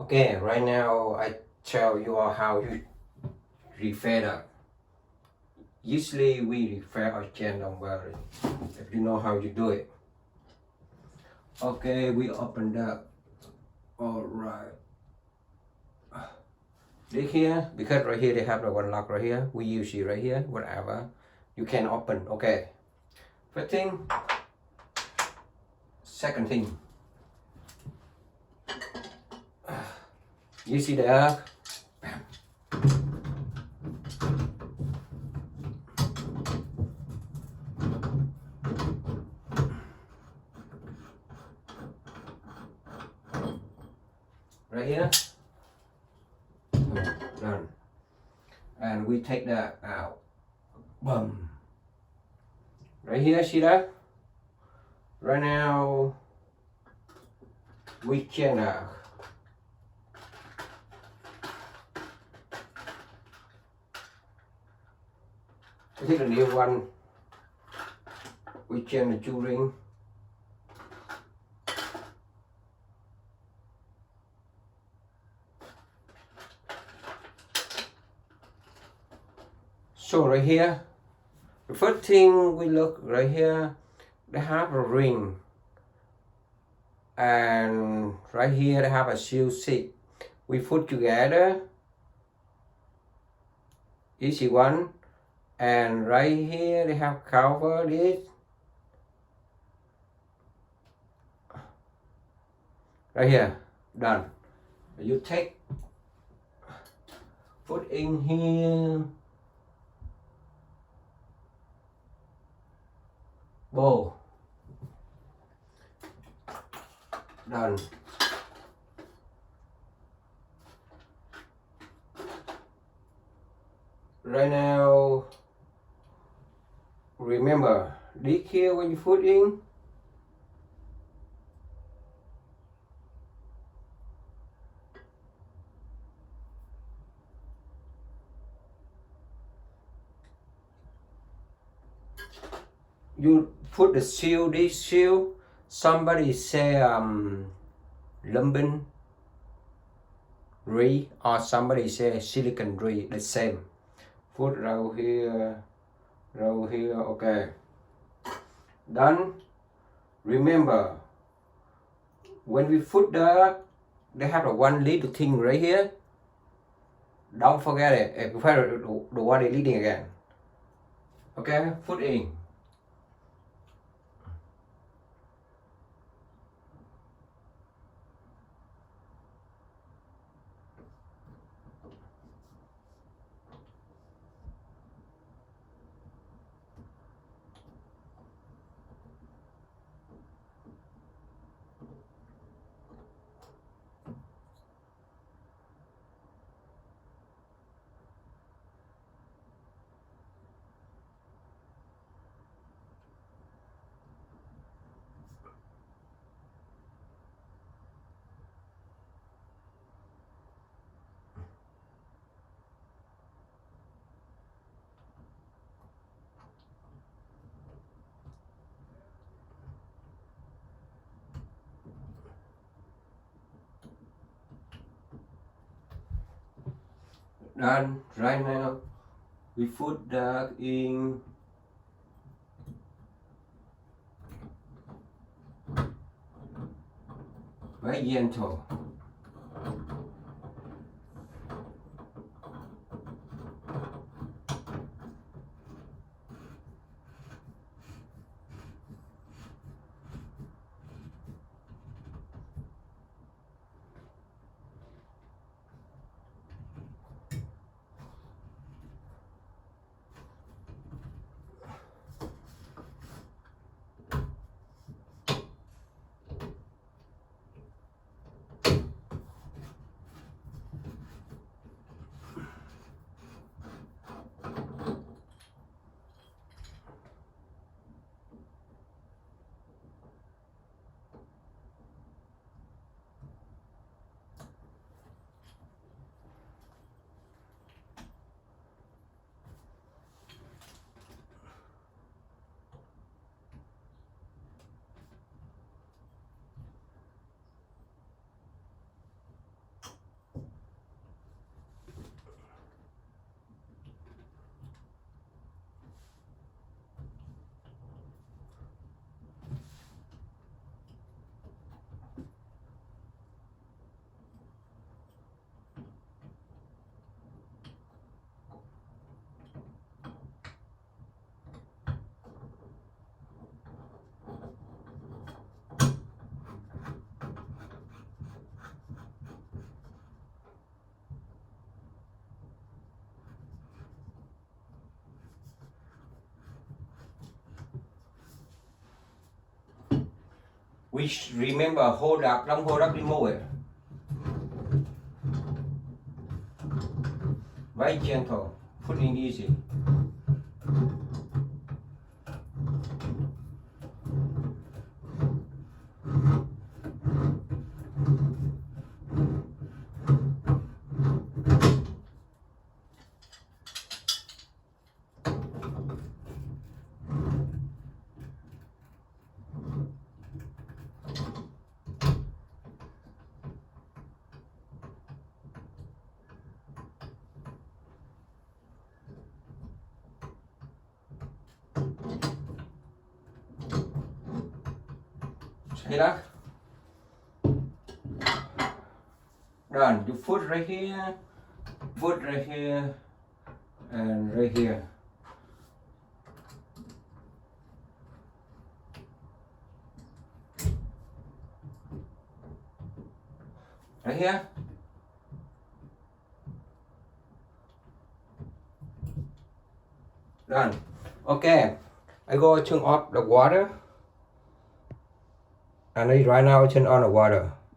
Okay, right now I tell you all how you refill that. Usually we refill our chain number if you know how you do it. Okay, we open that. Alright. Look here, because right here they have the one lock right here. We use it right here, whatever. You can open, okay. First thing. Second thing. You see the right here. Done. And we take that out. Boom. Right here, see that? Right now, we can take the new one. We change the two ring. So right here, the first thing we look right here, they have a ring. And right here they have a seal seat. We put together, easy one. And right here they have covered it. Right here, done. You take, put in here, bowl, done. Right now, remember, dig here when you put in. You put the seal, this seal, somebody say lumbin re, or somebody say silicon re, the same. Put right here, okay. Done. Remember, when we put they have a one little thing right here. Don't forget it. If you find the one leading again. Okay, put in. Done. Right now, we put that in. Very gentle. Which remember hold up, don't hold up, remove it. Very gentle, put in easy. See that? Done. You put right here, put right here, and right here. Right here. Done. Okay. I go turn off the water. And right now I turn on the water.